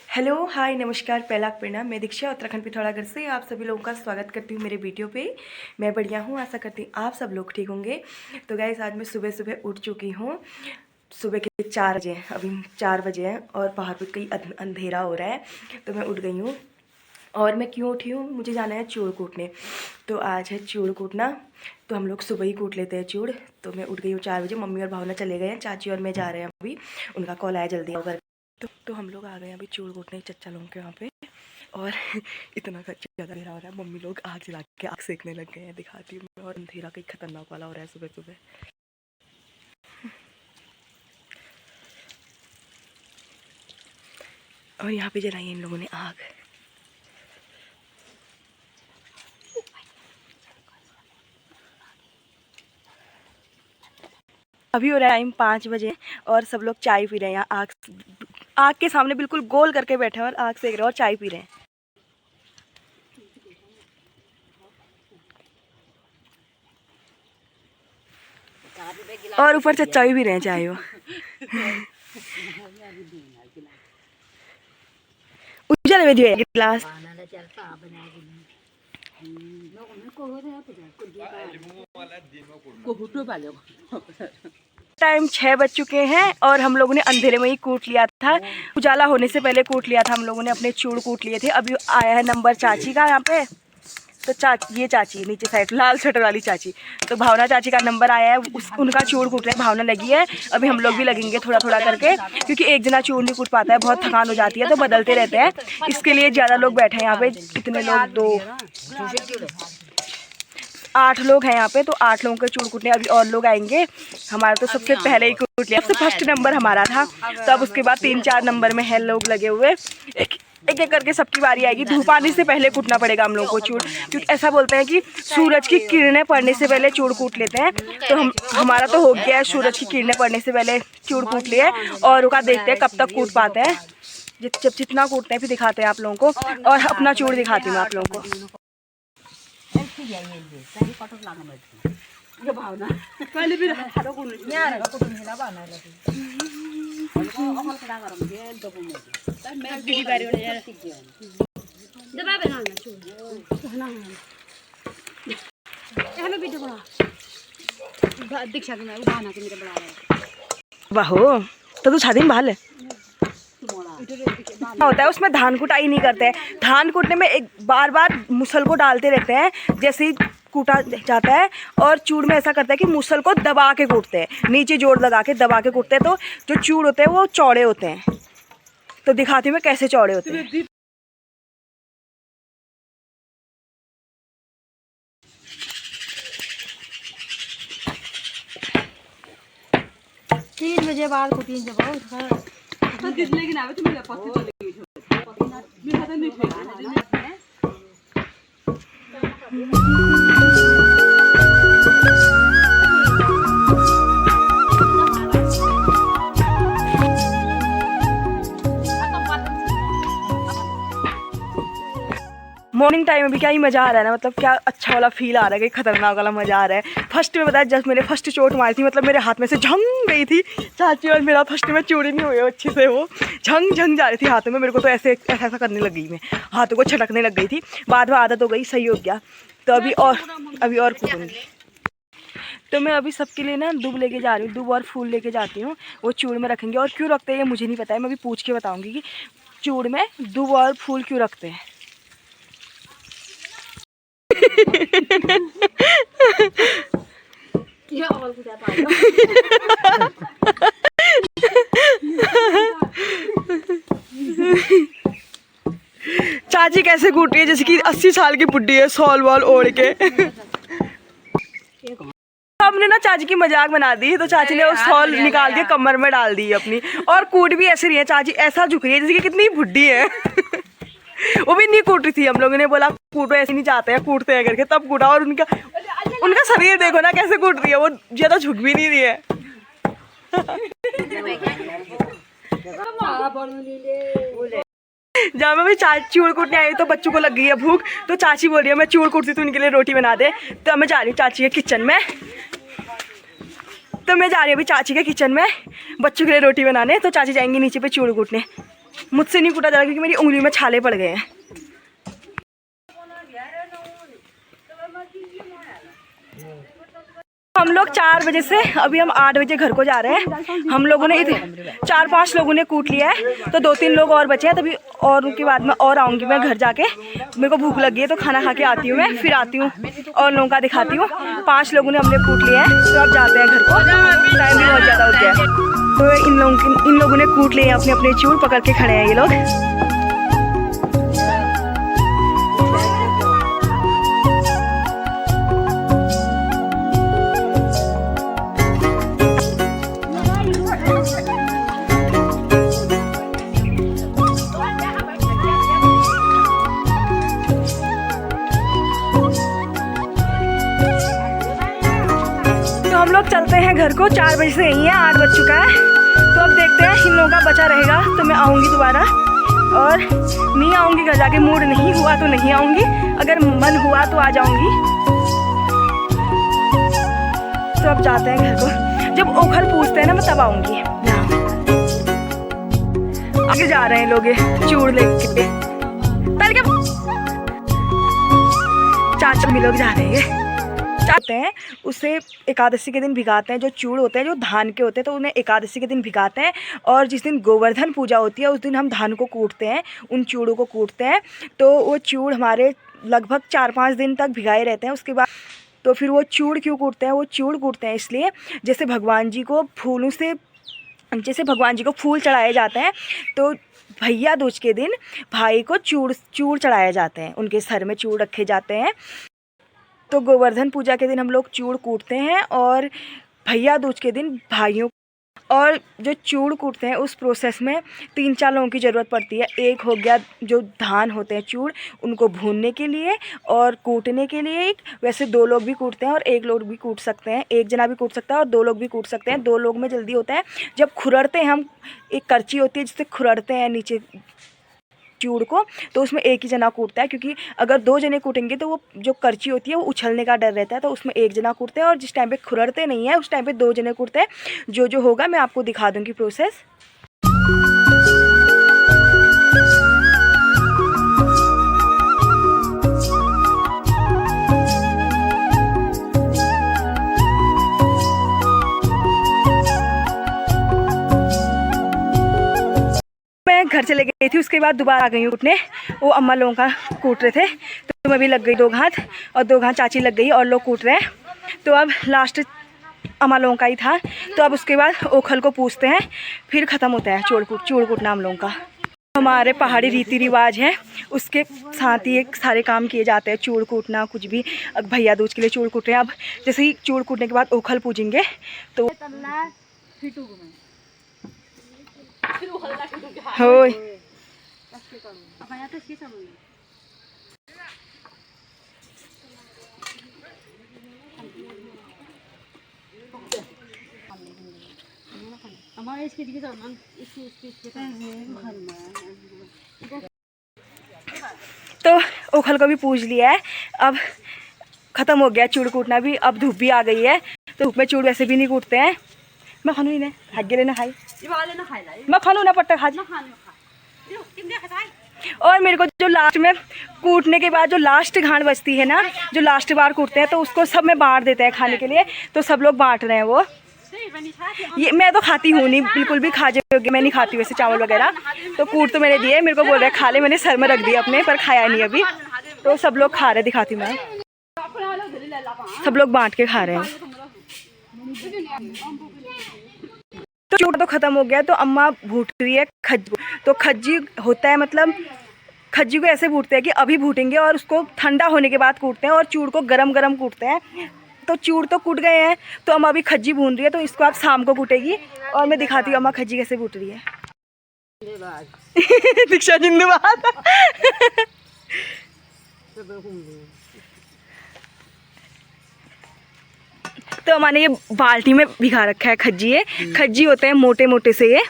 Hello hi नमस्कार पहला प्रणाम। मैं दीक्षा उत्तराखंड पिथौरागढ़ से आप सभी लोगों का स्वागत करती हूँ मेरे वीडियो पे। मैं बढ़िया हूँ, आशा करती हूँ आप सब लोग ठीक होंगे। तो गाइस आज मैं सुबह सुबह उठ चुकी हूँ। सुबह के 4 बजे, अभी 4 बजे हैं और बाहर पे कई अंधेरा हो रहा है। तो मैं उठ गई हूँ। और मैं क्यों उठी हूँ, मुझे जाना है चूड़ कूटने। तो आज है चूड़ कूटना, तो हम लोग सुबह ही कूट लेते हैं चूड़। तो मैं उठ गई हूँ 4 बजे। मम्मी और भावना चले गए हैं, चाची और मैं जा रहे हैं अभी, उनका कॉल आया जल्दी होकर। तो हम लोग आ गए अभी चूड़ कूटने चच्चा लोगों के वहाँ पे। और इतना ज़्यादा अंधेरा हो रहा है, मम्मी लोग आग जला के आग सेकने लग गए हैं, दिखाती हूँ। और अंधेरा कहीं खतरनाक वाला हो रहा है सुबह सुबह। और यहाँ पे जलाई इन लोगों ने आग। अभी हो रहा है टाइम 5 बजे और सब लोग चाय पी रहे हैं। यहाँ आग के सामने बिल्कुल गोल करके बैठे हैं और आग सेक रहे हैं और चाय पी रहे हैं। और ऊपर चच्चा भी रहे हैं चाय वो। उजल में दिए गिलास। टाइम 6 बज चुके हैं और हम लोगों ने अंधेरे में ही कूट लिया था। उजाला होने से पहले कूट लिया था हम लोगों ने, अपने चूड़ कूट लिए थे। अभी आया है नंबर चाची का यहाँ पे। तो ये चाची नीचे साइड लाल शर्ट वाली चाची, तो भावना चाची का नंबर आया है, उनका चूड़ कूट रहे हैं। भावना लगी है, अभी हम लोग भी लगेंगे थोड़ा थोड़ा करके, क्योंकि एक जना चूड़ नहीं कूट पाता है, बहुत थकान हो जाती है, तो बदलते रहते हैं। इसके लिए ज़्यादा लोग बैठे हैं यहाँ पे। कितने लोग, 8 लोग हैं यहाँ पे। तो 8 लोगों के चूड़ कूटने, अभी और लोग आएंगे। हमारा तो सबसे पहले ही कूट लिया, सबसे फर्स्ट नंबर हमारा था। तब उसके बाद 3-4 नंबर में है लोग लगे हुए। एक एक करके सबकी बारी आएगी। धूप आने से पहले कूटना पड़ेगा हम लोगों को चूड़, क्योंकि ऐसा बोलते हैं कि सूरज की किरणें पड़ने से पहले चूड़ कूट लेते हैं। तो हमारा तो हो गया है, सूरज की किरणें पड़ने से पहले चूड़ कूट लिए। और उनका देखते हैं कब तक कूट पाते हैं। जब जितना कूटते हैं फिर दिखाते हैं आप लोगों को, और अपना चूड़ दिखाती हूँ आप लोगों को। वाहो, तो तू शादी में बहाल है। होता है उसमें धान कुटाई नहीं करते हैं। धान कूटने में एक बार बार मुसल को डालते रहते हैं जैसे ही कूटा जाता है। और चूड़ में ऐसा करता है कि मुसल को दबा के कूटते हैं, नीचे जोर लगा के दबा के कूटते हैं। तो जो चूड़ होते हैं वो चौड़े होते हैं। तो दिखाती हूँ मैं कैसे चौड़े होते हैं। 3 बजे बाद कुटी जब मॉर्निंग टाइम में भी क्या ही मज़ा आ रहा है ना, मतलब क्या अच्छा वाला फील आ रहा है, कि खतरनाक वाला मज़ा आ रहा है। फर्स्ट में बताया जब मैंने फर्स्ट चोट मारी थी, मतलब मेरे हाथ में से झंग गई थी चाची, और मेरा फर्स्ट में चूड़ी नहीं हुई अच्छे से, वो झंग झंग जा रही थी हाथों में। मेरे को तो ऐसे ऐसा करने लग गई, मैं हाथों को छटकने लग गई थी। बाद में आदत हो गई, सही हो गया। तो अभी और कूटूँगी। तो मैं अभी सबके लिए ना दूब लेके जा रही हूँ, दूब और फूल लेके जाती हूँ। वो चूड़ में रखेंगे। और क्यों रखते हैं ये मुझे नहीं पता है, मैं अभी पूछ के बताऊँगी कि चूड़ में दूब और फूल क्यों रखते हैं। चाची कैसे कूट रही है जैसे कि 80 साल की बुड्ढी है, सॉल वॉल ओढ़ के। हमने ना चाची की मजाक बना दी, तो चाची ने वो सॉल निकाल के कमर में डाल दी अपनी, और कूट भी ऐसे रही है। चाची ऐसा झुक रही है जैसे कि कितनी बुड्ढी है। वो भी नहीं कूट रही थी, हम लोगों ने बोला कूटो, ऐसे नहीं चाहते हैं, कूटते हैं करके, तब कूटा। और उनका शरीर देखो ना कैसे कूट रही है, वो ज्यादा झुक भी नहीं रही है। जब मैं भी चूड़ कूटने आई तो बच्चों को लग गई है भूख, तो चाची बोल रही है मैं चूड़ कूटती तो उनके लिए रोटी बना दे। तो मैं जा रही हूँ चाची के किचन में। तो मैं जा रही हूँ अभी चाची के किचन में बच्चों के लिए रोटी बनाने। तो चाची जाएंगी नीचे पे चूड़ कूटने। मुझसे नहीं कूटा जा रहा क्योंकि मेरी उंगली में छाले पड़ गए हैं। हम लोग 4 बजे से अभी हम 8 बजे घर को जा रहे हैं। हम लोगों ने 4-5 लोगों ने कूट लिया है, तो 2-3 लोग और बचे हैं। तभी और उनके बाद में और आऊँगी मैं घर जाके। मेरे को भूख लगी है तो खाना खा के आती हूँ मैं, फिर आती हूँ और लोगों का दिखाती हूँ। 5 लोगों ने हमने कूट लिया है, तो अब जाते हैं घर को। टाइम भी बहुत ज़्यादा हो गया है। तो इन लोगों ने कूट लिए अपने अपने चूड़ पकड़ के खड़े हैं ये लोग। हम लोग चलते हैं घर को। 4 बजे से यही है, 8 बज चुका है। तो अब देखते हैं, इन लोगों का बचा रहेगा तो मैं आऊँगी दोबारा, और नहीं आऊँगी घर जाके। मूड नहीं हुआ तो नहीं आऊँगी, अगर मन हुआ तो आ जाऊँगी। तो अब जाते हैं घर को। जब ओखल पूछते हैं ना मैं तब आऊँगी। आगे जा रहे हैं लोग चूड़ लेके, चाचा भी लोग जा रहे हैं। चाहते हैं उसे एकादशी के दिन भिगाते हैं। जो चूड़ होते हैं जो धान के होते हैं, तो उन्हें एकादशी के दिन भिगाते हैं। और जिस दिन गोवर्धन पूजा होती है उस दिन हम धान को कूटते हैं, उन चूड़ों को कूटते हैं। तो वो चूड़ हमारे लगभग 4-5 दिन तक भिगाए रहते हैं। उसके बाद तो फिर वो चूड़ क्यों कूटते हैं? वो चूड़ कूटते हैं इसलिए जैसे भगवान जी को फूल चढ़ाए जाते हैं, तो भैया दूज के दिन भाई को चूड़ चढ़ाए जाते हैं, उनके सर में चूड़ रखे जाते हैं। तो गोवर्धन पूजा के दिन हम लोग चूड़ कूटते हैं, और भैया दूज के दिन भाइयों। और जो चूड़ कूटते हैं उस प्रोसेस में 3-4 लोगों की ज़रूरत पड़ती है। एक हो गया जो धान होते हैं चूड़, उनको भूनने के लिए और कूटने के लिए एक। वैसे 2 लोग भी कूटते हैं और 1 लोग भी कूट सकते हैं। 1 जना भी कूट सकता है और 2 लोग भी कूट सकते हैं। 2 लोग में जल्दी होता है। जब खुरड़ते हैं हम, एक करची होती है जिससे खुरड़ते हैं नीचे चूड़ को, तो उसमें 1 ही जना कूटता है। क्योंकि अगर 2 जने कूटेंगे तो वो जो करची होती है वो उछलने का डर रहता है, तो उसमें 1 जना कूटते हैं। और जिस टाइम पे खुरड़ते नहीं है उस टाइम पे 2 जने कूटते हैं। जो होगा मैं आपको दिखा दूँगी प्रोसेस। घर चले गई थी, उसके बाद दोबारा आ गई हूँ कूटने। वो अम्मा लोगों का कूट रहे थे, तो मैं भी लग गई 2 घात, और 2 घात चाची लग गई, और लोग कूट रहे हैं। तो अब लास्ट अम्मा लोगों का ही था। तो अब उसके बाद ओखल को पूछते हैं, फिर ख़त्म होता है चूड़ कूटना हम लोगों का। हमारे पहाड़ी रीति रिवाज है, उसके साथ ही एक सारे काम किए जाते हैं। चूड़ कूटना कुछ भी, अब भैया दूज के लिए चूड़ कूट रहे हैं। अब जैसे ही चूड़ कूटने के बाद ओखल पूजेंगे तो होय। तो ओखल को भी पूज लिया है, अब ख़त्म हो गया चूड़ कूटना भी। अब धूप भी आ गई है, तो धूप में चूड़ वैसे भी नहीं कूटते हैं। मैं खानू ही भाग्य लेना खाई, मैं खानू ना पट्टा खा। और मेरे को जो लास्ट में कूटने के बाद जो लास्ट घाट बचती है ना, जो लास्ट बार कूटते हैं, तो उसको सब में बांट देते हैं खाने के लिए। तो सब लोग बांट रहे हैं वो। ये मैं तो खाती हूँ नहीं, बिल्कुल भी खाजे योग्य मैं नहीं खाती वैसे चावल वगैरह। तो कूट तो मैंने दिए, मेरे को बोल रहे खा ले, मैंने सर में रख दिया अपने, पर खाया नहीं अभी। तो सब लोग खा रहे, दिखाती मैं, सब लोग बांट के खा रहे हैं। तो चूड़ तो ख़त्म हो गया, तो अम्मा भूट रही है खज्जी। तो खज्जी होता है, मतलब खज्जी को ऐसे भूटते हैं कि अभी भूटेंगे और उसको ठंडा होने के बाद कूटते हैं, और चूड़ को गरम गरम कूटते हैं। तो चूड़ तो कूट गए हैं, तो अम्मा अभी खज्जी भून रही है, तो इसको आप शाम को कूटेगी। और मैं दिखाती हूँ अम्मा खज्जी कैसे भूट रही है। दीक्षा जिंदाबाद। तो हमारे ये बाल्टी में भिगा रखा है खज्जी। है खज्जी होते हैं मोटे मोटे से ये।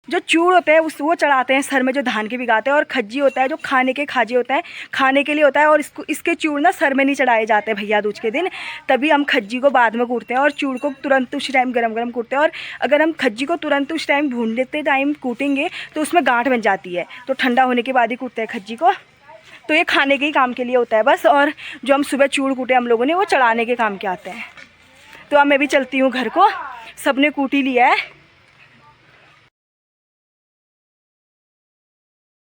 जो चूड़ होते हैं वो चढ़ाते हैं सर में, जो धान के भिगाते हैं। और खज्जी होता है जो खाने के खाजे होता है, खाने के लिए होता है। और इसके चूड़ ना सर में नहीं चढ़ाए जाते भैया दूज के दिन, तभी हम खज्जी को बाद में कूटते हैं और चूड़ को तुरंत उस टाइम गरम कूटते हैं। और अगर हम खज्जी को तुरंत उस टाइम भून लेते टाइम कूटेंगे तो उसमें गांठ बन जाती है, तो ठंडा होने के बाद ही कूटते हैं खज्जी को। तो ये खाने के ही काम के लिए होता है बस। और जो हम सुबह चूड़ कूटे हम लोगों ने, वो चढ़ाने के काम के आते हैं। तो अब मैं भी चलती हूँ घर को, सबने कूटी लिया है।